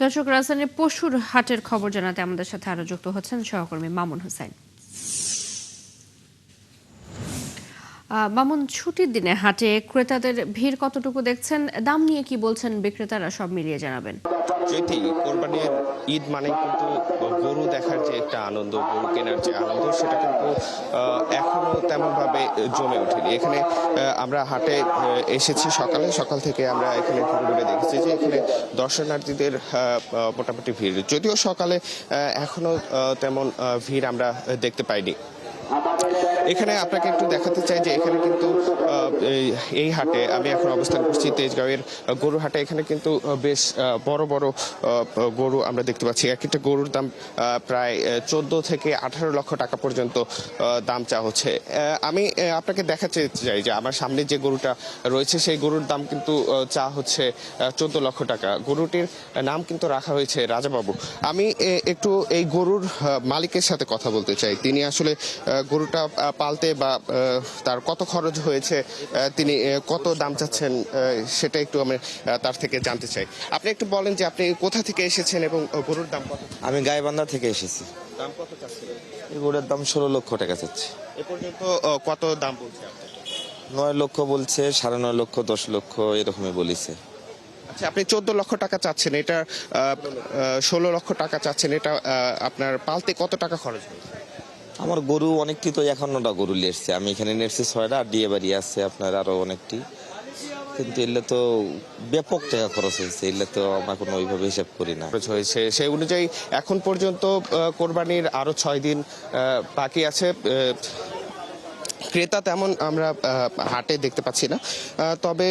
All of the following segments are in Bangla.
দর্শক, রাজধানীর পশুর হাটের খবর জানাতে আমাদের সাথে আরো যুক্ত হচ্ছেন সহকর্মী মামুন হোসেন। মামুন, ছুটির দিনে হাটে ক্রেতাদের ভিড় কতটুকু দেখছেন, দাম নিয়ে কি বলছেন বিক্রেতারা, সব মিলিয়ে জানাবেন। যেটি কোরবানির ঈদ মানে কিন্তু গরু দেখার যে একটা আনন্দ, গরু কেনার যে আনন্দ, সেটা কিন্তু এখনো তেমন ভাবে জমে ওঠেনি। এখানে আমরা হাটে এসেছি সকাল থেকে আমরা এখানে ঘুরে ঘুরে দেখেছি যে এখানে দর্শনার্থীদের মোটামুটি ভিড়, যদিও সকালে এখনো তেমন ভিড় আমরা দেখতে পাইনি। এখানে আপনাকে একটু দেখাতে চাই যে এখানে কিন্তু এই হাটে আমি এখন অবস্থান করছি তেজগাঁওয়ের গরু হাটে। এখানে কিন্তু বেশ বড় বড় গরু আমরা দেখতে পাচ্ছি। এক একটা গরুর দাম প্রায় 14 থেকে 18 লক্ষ টাকা পর্যন্ত দাম চা হচ্ছে। আমি আপনাকে দেখাতে চাই যে আমার সামনে যে গরুটা রয়েছে সেই গরুর দাম কিন্তু চা হচ্ছে 14 লক্ষ টাকা। গরুটির নাম কিন্তু রাখা হয়েছে রাজাবাবু। আমি একটু এই গরুর মালিকের সাথে কথা বলতে চাই। তিনি আসলে গরুটা পালতে বা তার কত খরচ হয়েছে, তিনি কত দাম চাচ্ছেন, সেটা একটু আমি তার থেকে জানতে চাই। আপনি একটু বলেন যে আপনি কোথা থেকে এসেছেন এবং গরুর দাম কত? আমি গাইবান্ধা থেকে এসেছি। দাম কত চাচ্ছেন? এই গরুর দাম 16 লক্ষ টাকা চাচ্ছি। এ পর্যন্ত কত দাম বলছে আপনাকে? 9 লক্ষ বলছে, 9.5 লক্ষ, 10 লক্ষ এরকমই বলেছে। আচ্ছা, আপনি 14 লক্ষ টাকা চাচ্ছেন, এটা 16 লক্ষ টাকা চাচ্ছেন, এটা আপনার পালতে কত টাকা খরচ হয়েছে? আমার গরু অনেকটি, তো 51টা গরু নিয়েছে। আমি এখানে নিয়েছি 6টা, আর দিয়ে বাড়ি আছে আপনার আরো অনেকটি। কিন্তু এলে তো ব্যাপক টাকা খরচ হয়েছে, এলে তো আমরা কোনো ওইভাবে হিসাব করি না। খরচ হয়েছে সেই অনুযায়ী এখন পর্যন্ত কোরবানির আরো 6 দিন বাকি আছে। ক্রেতা তেমন আমরা হাটে দেখতে পাচ্ছি না, তবে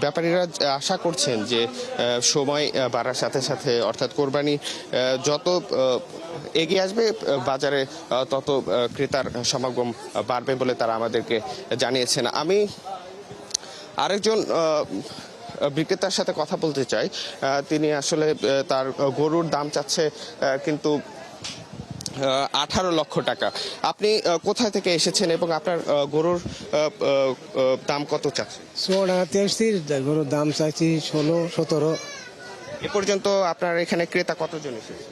ব্যাপারীরা আশা করছেন যে সময় বাড়ার সাথে সাথে, অর্থাৎ কোরবানি যত এগিয়ে আসবে বাজারে তত ক্রেতার সমাগম বাড়বে বলে তারা আমাদেরকে জানিয়েছেন। আমি আরেকজন বিক্রেতার সাথে কথা বলতে চাই। তিনি আসলে তার গরুর দাম চাচ্ছে কিন্তু 18 লক্ষ টাকা। আপনি কোথায় থেকে এসেছেন এবং আপনার গরুর দাম কত চাচ্ছেন? 16 গরুর দাম চাইছি 16-17। এ পর্যন্ত আপনার এখানে ক্রেতা কতজন এসেছে?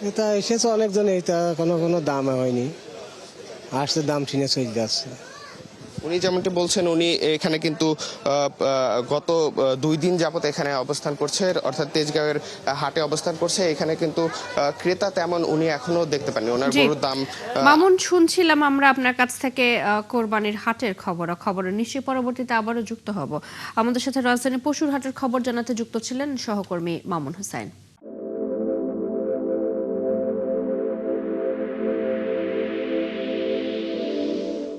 এটা এসেছে অনেকজন, এটা কোনো দাম হয়নি, আসছে দাম শুনে চলে যাচ্ছে। উনি যেমনটি বলছেন, উনি এখানে কিন্তু গত 2 দিন যাবত এখানে অবস্থান করছে, অর্থাৎ তেজগাঁওয়ের হাটে অবস্থান করছে। এখানে কিন্তু ক্রেতা তেমন উনি এখনো দেখতে পাননি। ওনার গরুর দাম মামুন, শুনছিলাম আমরা আপনার কাছ থেকে কোরবানির হাটের খবরে নিশ্চয়ই পরবর্তীতে আবারও যুক্ত হব। আমাদের সাথে রাজধানী পশুর হাটের খবর জানাতে যুক্ত ছিলেন সহকর্মী মামুন হোসেন।